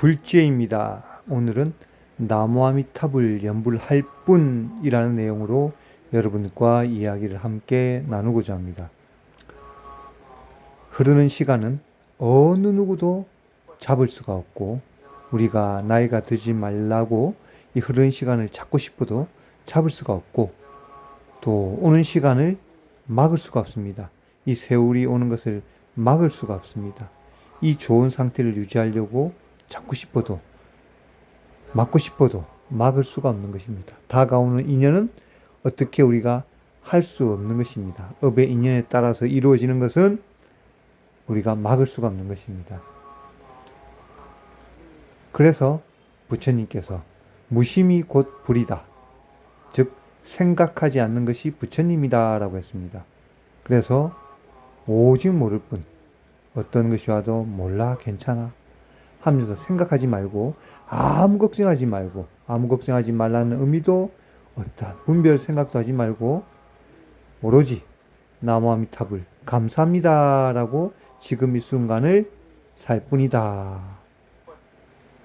불지혜입니다. 오늘은 나무아미탑을 연불할 뿐이라는 내용으로 여러분과 이야기를 함께 나누고자 합니다. 흐르는 시간은 어느 누구도 잡을 수가 없고, 우리가 나이가 들지 말라고 이 흐르는 시간을 잡고 싶어도 잡을 수가 없고, 또 오는 시간을 막을 수가 없습니다. 이 세월이 오는 것을 막을 수가 없습니다. 이 좋은 상태를 유지하려고 잡고 싶어도 막고 싶어도 막을 수가 없는 것입니다. 다가오는 인연은 어떻게 우리가 할 수 없는 것입니다. 업의 인연에 따라서 이루어지는 것은 우리가 막을 수가 없는 것입니다. 그래서 부처님께서 무심이 곧 불이다, 즉 생각하지 않는 것이 부처님이다 라고 했습니다. 그래서 오직 모를 뿐, 어떤 것이 와도 몰라 괜찮아 하면서 생각하지 말고, 아무 걱정하지 말라는 의미도 어떤 분별 생각도 하지 말고, 오로지 나무아미탑을 감사합니다 라고 지금 이 순간을 살 뿐이다.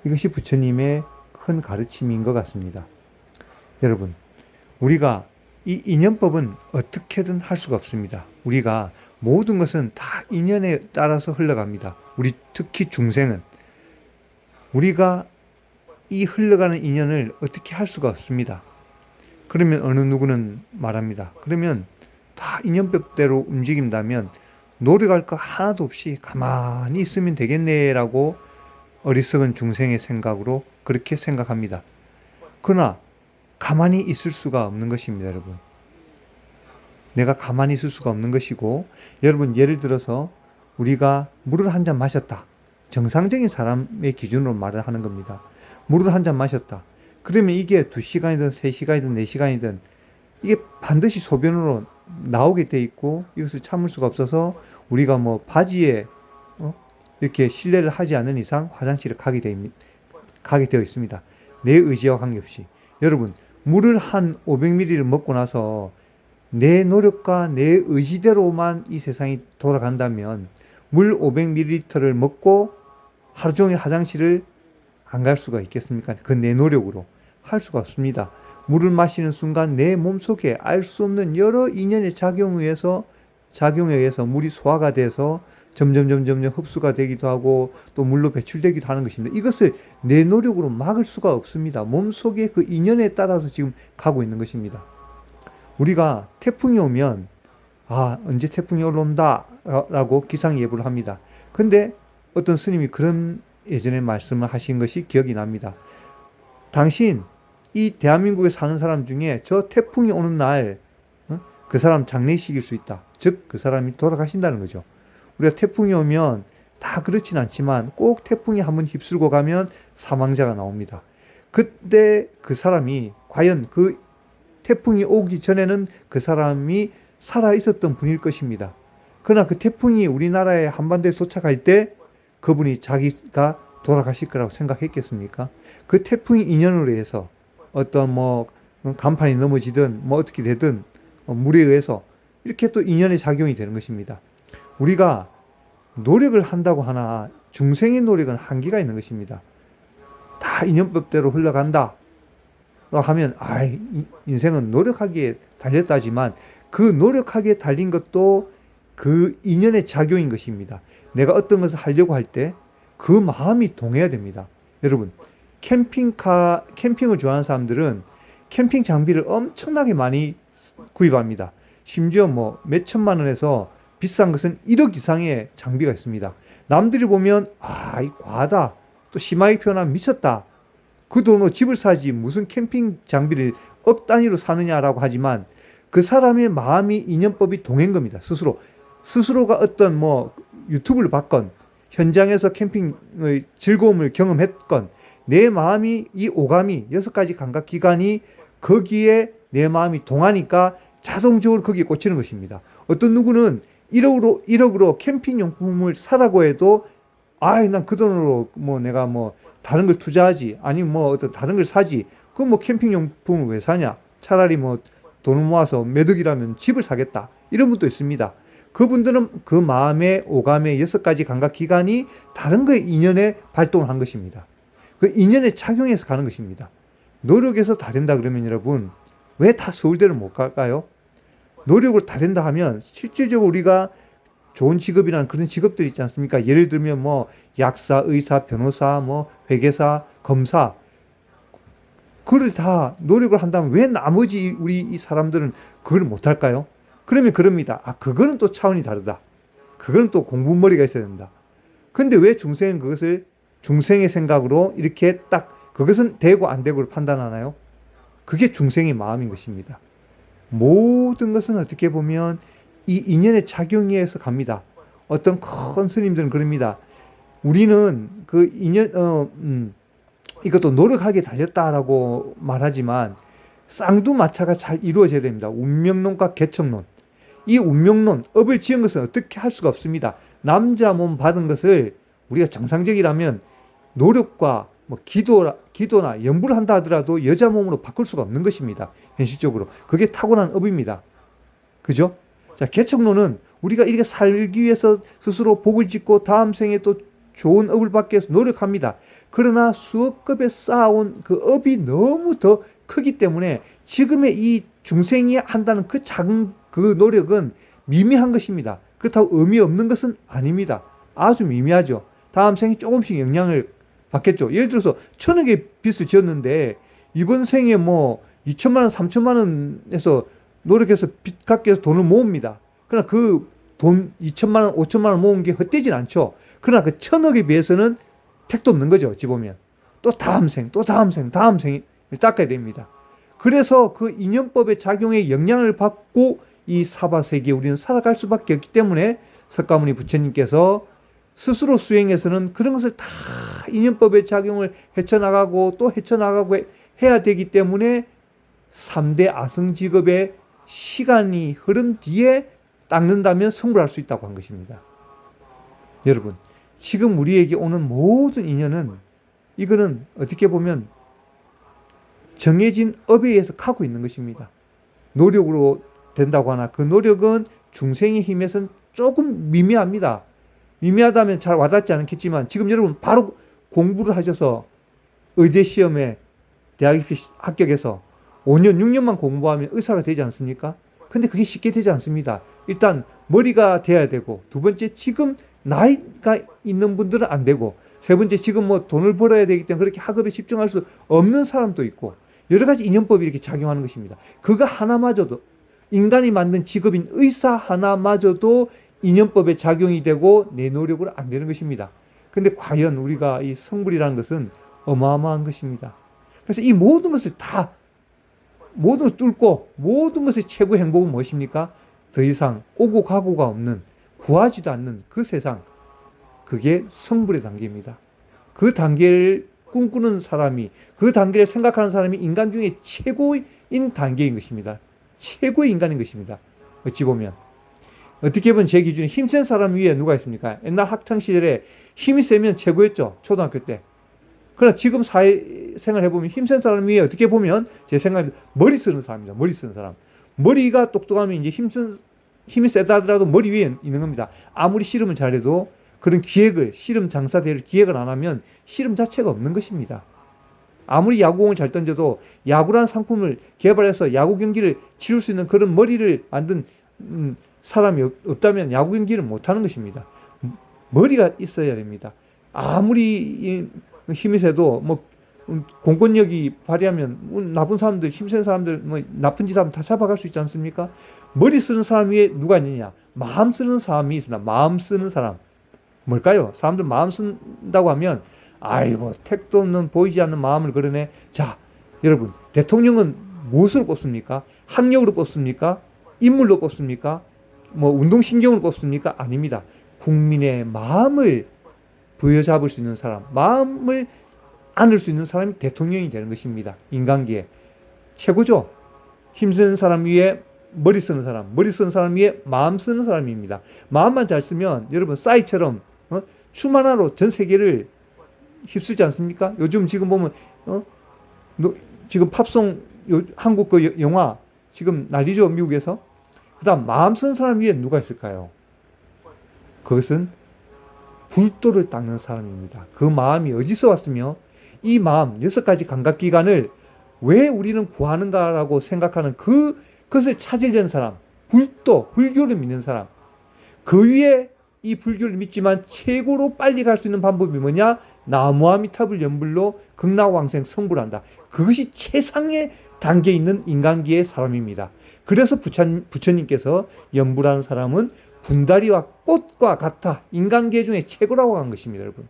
이것이 부처님의 큰 가르침인 것 같습니다. 여러분, 우리가 이 인연법은 어떻게든 할 수가 없습니다. 우리가 모든 것은 다 인연에 따라서 흘러갑니다. 우리 특히 중생은 우리가 이 흘러가는 인연을 어떻게 할 수가 없습니다. 그러면 어느 누구는 말합니다. 그러면 다 인연법대로 움직인다면 노력할 거 하나도 없이 가만히 있으면 되겠네라고 어리석은 중생의 생각으로 그렇게 생각합니다. 그러나 가만히 있을 수가 없는 것입니다, 여러분. 내가 가만히 있을 수가 없는 것이고, 여러분 예를 들어서 우리가 물을 한 잔 마셨다. 정상적인 사람의 기준으로 말을 하는 겁니다. 물을 한 잔 마셨다. 그러면 이게 2시간이든 3시간이든 4시간이든 이게 반드시 소변으로 나오게 돼 있고, 이것을 참을 수가 없어서 우리가 뭐 바지에 이렇게 실내를 하지 않는 이상 화장실에 가게 되어 있습니다. 내 의지와 관계없이. 여러분, 물을 한 500ml를 먹고 나서 내 노력과 내 의지대로만 이 세상이 돌아간다면 물 500ml를 먹고 하루 종일 화장실을 안 갈 수가 있겠습니까? 그 내 노력으로 할 수가 없습니다. 물을 마시는 순간 내 몸속에 알 수 없는 여러 인연의 작용에 의해서 물이 소화가 돼서 점점 흡수가 되기도 하고 또 물로 배출되기도 하는 것입니다. 이것을 내 노력으로 막을 수가 없습니다. 몸속에 그 인연에 따라서 지금 가고 있는 것입니다. 우리가 태풍이 오면 언제 태풍이 올라온다 라고 기상예보를 합니다. 근데 어떤 스님이 그런 예전에 말씀을 하신 것이 기억이 납니다. 당신 이 대한민국에 사는 사람 중에 저 태풍이 오는 날 그 사람 장례식일 수 있다. 즉 그 사람이 돌아가신다는 거죠. 우리가 태풍이 오면 다 그렇진 않지만 꼭 태풍이 한번 휩쓸고 가면 사망자가 나옵니다. 그때 그 사람이 과연 그 태풍이 오기 전에는 그 사람이 살아 있었던 분일 것입니다. 그러나 그 태풍이 우리나라의 한반도에 도착할 때 그분이 자기가 돌아가실 거라고 생각했겠습니까? 그 태풍이 인연으로 해서 어떤 간판이 넘어지든 어떻게 되든 물에 의해서 이렇게 또 인연의 작용이 되는 것입니다. 우리가 노력을 한다고 하나 중생의 노력은 한계가 있는 것입니다. 다 인연법대로 흘러간다 하면 인생은 노력하기에 달렸다지만 그 노력하기에 달린 것도 그 인연의 작용인 것입니다. 내가 어떤 것을 하려고 할 때 그 마음이 동해야 됩니다. 여러분, 캠핑을 좋아하는 사람들은 캠핑 장비를 엄청나게 많이 구입합니다. 심지어 몇 천만 원에서 비싼 것은 1억 이상의 장비가 있습니다. 남들이 보면 이 과하다, 또 심하게 표현하면 미쳤다, 그 돈으로 집을 사지 무슨 캠핑 장비를 억 단위로 사느냐라고 하지만 그 사람의 마음이 인연법이 동한 겁니다. 스스로가 어떤 유튜브를 봤건 현장에서 캠핑의 즐거움을 경험했건 내 마음이 이 오감이 6가지 감각 기관이 거기에 내 마음이 동하니까 자동적으로 거기에 꽂히는 것입니다. 어떤 누구는 1억으로 캠핑 용품을 사라고 해도 난 그 돈으로 내가 다른 걸 투자하지, 아니면 어떤 다른 걸 사지, 그럼 캠핑 용품을 왜 사냐, 차라리 돈을 모아서 몇 억이라면 집을 사겠다, 이런 분도 있습니다. 그분들은 그 마음의 오감의 6가지 감각 기관이 다른 거에 인연에 발동을 한 것입니다. 그 인연에 작용해서 가는 것입니다. 노력해서 다 된다 그러면 여러분, 왜 다 서울대를 못 갈까요? 노력을 다 된다 하면 실질적으로 우리가 좋은 직업이라는 그런 직업들이 있지 않습니까? 예를 들면 뭐 약사, 의사, 변호사, 뭐 회계사, 검사, 그걸 다 노력을 한다면 왜 나머지 우리 이 사람들은 그걸 못할까요? 그러면 그럽니다. 아, 그거는 또 차원이 다르다. 그거는 또 공부머리가 있어야 된다. 근데 왜 중생은 그것을 중생의 생각으로 이렇게 딱 그것은 되고 안 되고를 판단하나요? 그게 중생의 마음인 것입니다. 모든 것은 어떻게 보면 이 인연의 작용에 의해서 갑니다. 어떤 큰 스님들은 그럽니다. 우리는 그 인연, 이것도 노력하게 달렸다라고 말하지만 쌍두마차가 잘 이루어져야 됩니다. 운명론과 개척론. 이 운명론, 업을 지은 것은 어떻게 할 수가 없습니다. 남자 몸 받은 것을 우리가 정상적이라면 노력과 뭐 기도나 연부를 한다 하더라도 여자 몸으로 바꿀 수가 없는 것입니다. 현실적으로. 그게 타고난 업입니다. 그죠? 자, 개척론은 우리가 이렇게 살기 위해서 스스로 복을 짓고 다음 생에 또 좋은 업을 받기 위해서 노력합니다. 그러나 수억급에 쌓아온 그 업이 너무 더 크기 때문에 지금의 이 중생이 한다는 그 작은 그 노력은 미미한 것입니다. 그렇다고 의미 없는 것은 아닙니다. 아주 미미하죠. 다음 생에 조금씩 영향을 받겠죠. 예를 들어서 1,000억의 빚을 지었는데 이번 생에 뭐 2천만 원, 3천만 원에서 노력해서 빚 갚기 위해서 돈을 모읍니다. 그러나 그 돈 2천만 원, 5천만 원 모은 게 헛되진 않죠. 그러나 그 1,000억에 비해서는 택도 없는 거죠. 어찌 보면. 또 다음 생, 또 다음 생, 다음 생을 닦아야 됩니다. 그래서 그 인연법의 작용에 영향을 받고 이 사바세계에 우리는 살아갈 수밖에 없기 때문에 석가모니 부처님께서 스스로 수행해서는 그런 것을 다 인연법의 작용을 헤쳐나가고 또 헤쳐나가고 해야 되기 때문에 3대 아성직업의 시간이 흐른 뒤에 닦는다면 성불할 수 있다고 한 것입니다. 여러분, 지금 우리에게 오는 모든 인연은 이거는 어떻게 보면 정해진 업에 의해서 가고 있는 것입니다. 노력으로 된다고 하나 그 노력은 중생의 힘에서는 조금 미미합니다. 미미하다면 잘 와닿지 않겠지만 지금 여러분 바로 공부를 하셔서 의대 시험에 대학 입시 합격해서 5년, 6년만 공부하면 의사가 되지 않습니까? 근데 그게 쉽게 되지 않습니다. 일단 머리가 돼야 되고, 두 번째 지금 나이가 있는 분들은 안 되고, 세 번째 지금 뭐 돈을 벌어야 되기 때문에 그렇게 학업에 집중할 수 없는 사람도 있고, 여러 가지 인연법이 이렇게 작용하는 것입니다. 그거 하나마저도 인간이 만든 직업인 의사 하나마저도 인연법에 작용이 되고 내 노력으로 안 되는 것입니다. 근데 과연 우리가 이 성불이라는 것은 어마어마한 것입니다. 그래서 이 모든 것을 다 모든 걸 뚫고 모든 것의 최고의 행복은 무엇입니까? 더 이상 오고 가고가 없는 구하지도 않는 그 세상, 그게 성불의 단계입니다. 그 단계를 꿈꾸는 사람이, 그 단계를 생각하는 사람이 인간 중에 최고인 단계인 것입니다. 최고의 인간인 것입니다. 어찌 보면. 어떻게 보면 제 기준에 힘센 사람 위에 누가 있습니까? 옛날 학창시절에 힘이 세면 최고였죠. 초등학교 때. 그러나 지금 사회생활 해보면 힘센 사람 위에 어떻게 보면 제 생각에 머리 쓰는 사람입니다. 머리 쓰는 사람. 머리가 똑똑하면 이제 힘이 세다 하더라도 머리 위에 있는 겁니다. 아무리 씨름을 잘해도 그런 기획을, 씨름 장사대회를 기획을 안 하면 씨름 자체가 없는 것입니다. 아무리 야구공을 잘 던져도 야구란 상품을 개발해서 야구 경기를 치를 수 있는 그런 머리를 만든 사람이 없다면 야구 경기를 못하는 것입니다. 머리가 있어야 됩니다. 아무리 힘이 세도 뭐 공권력이 발휘하면 나쁜 사람들, 힘센 사람들, 뭐 나쁜 짓 하면 다 잡아갈 수 있지 않습니까? 머리 쓰는 사람 위에 누가 있느냐? 마음 쓰는 사람이 있습니다. 마음 쓰는 사람. 뭘까요? 사람들 마음 쓴다고 하면 아이고 택도 없는 보이지 않는 마음을 그러네. 자, 여러분, 대통령은 무엇으로 뽑습니까? 학력으로 뽑습니까? 인물로 뽑습니까? 뭐 운동신경으로 뽑습니까? 아닙니다. 국민의 마음을 부여잡을 수 있는 사람, 마음을 안을 수 있는 사람이 대통령이 되는 것입니다. 인간계에 최고죠. 힘쓰는 사람 위에 머리 쓰는 사람, 머리 쓰는 사람 위에 마음 쓰는 사람입니다. 마음만 잘 쓰면 여러분 싸이처럼 춤 하나로 전 세계를 휩쓸지 않습니까? 요즘 지금 보면 지금 팝송 한국 그 영화 지금 난리죠, 미국에서. 그다음 마음 쓰는 사람 위에 누가 있을까요? 그것은 불도를 닦는 사람입니다. 그 마음이 어디서 왔으며 이 마음, 6가지 감각기관을 왜 우리는 구하는가라고 생각하는 그것을 찾으려는 사람, 불교를 믿는 사람, 그 위에 이 불교를 믿지만 최고로 빨리 갈 수 있는 방법이 뭐냐? 나무아미타불 연불로 극락왕생 성불한다. 그것이 최상의 단계에 있는 인간기의 사람입니다. 그래서 부처님께서 연불하는 사람은 분다리와 꽃과 같아 인간계 중에 최고라고 한 것입니다, 여러분.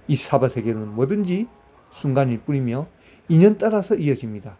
이 사바세계는 뭐든지 순간일 뿐이며 인연 따라서 이어집니다.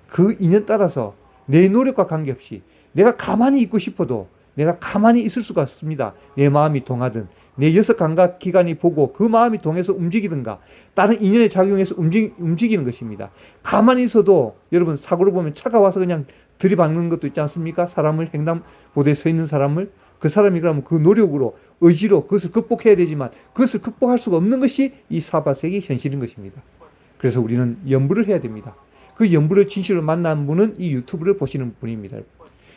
그 인연 따라서 내 노력과 관계없이 내가 가만히 있고 싶어도 내가 가만히 있을 수가 없습니다. 내 마음이 동하든 내 6감각기관이 보고 그 마음이 동해서 움직이든가 다른 인연에 작용해서 움직이는 것입니다. 가만히 있어도 여러분 사고로 보면 차가 와서 그냥 들이박는 것도 있지 않습니까? 사람을 횡단보도에 서 있는 사람을 그 사람이 그러면 그 노력으로 의지로 그것을 극복해야 되지만 그것을 극복할 수가 없는 것이 이 사바세계의 현실인 것입니다. 그래서 우리는 연불을 해야 됩니다. 그 연불을 진실로 만난 분은 이 유튜브를 보시는 분입니다.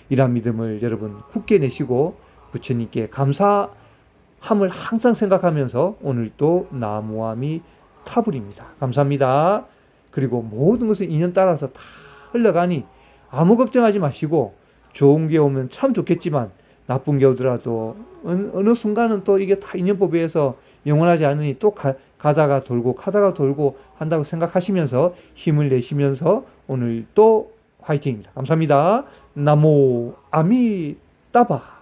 이러한 믿음을 여러분 굳게 내시고 부처님께 감사함을 항상 생각하면서 오늘도 나무아미 타불입니다. 감사합니다. 그리고 모든 것은 인연 따라서 다 흘러가니 아무 걱정하지 마시고 좋은 게 오면 참 좋겠지만 나쁜 게 오더라도 어느 순간은 또 이게 다 인연법에 의해서 영원하지 않으니 또 가다가 돌고 한다고 생각하시면서 힘을 내시면서 오늘 또 화이팅입니다. 감사합니다. 나모 아미따바.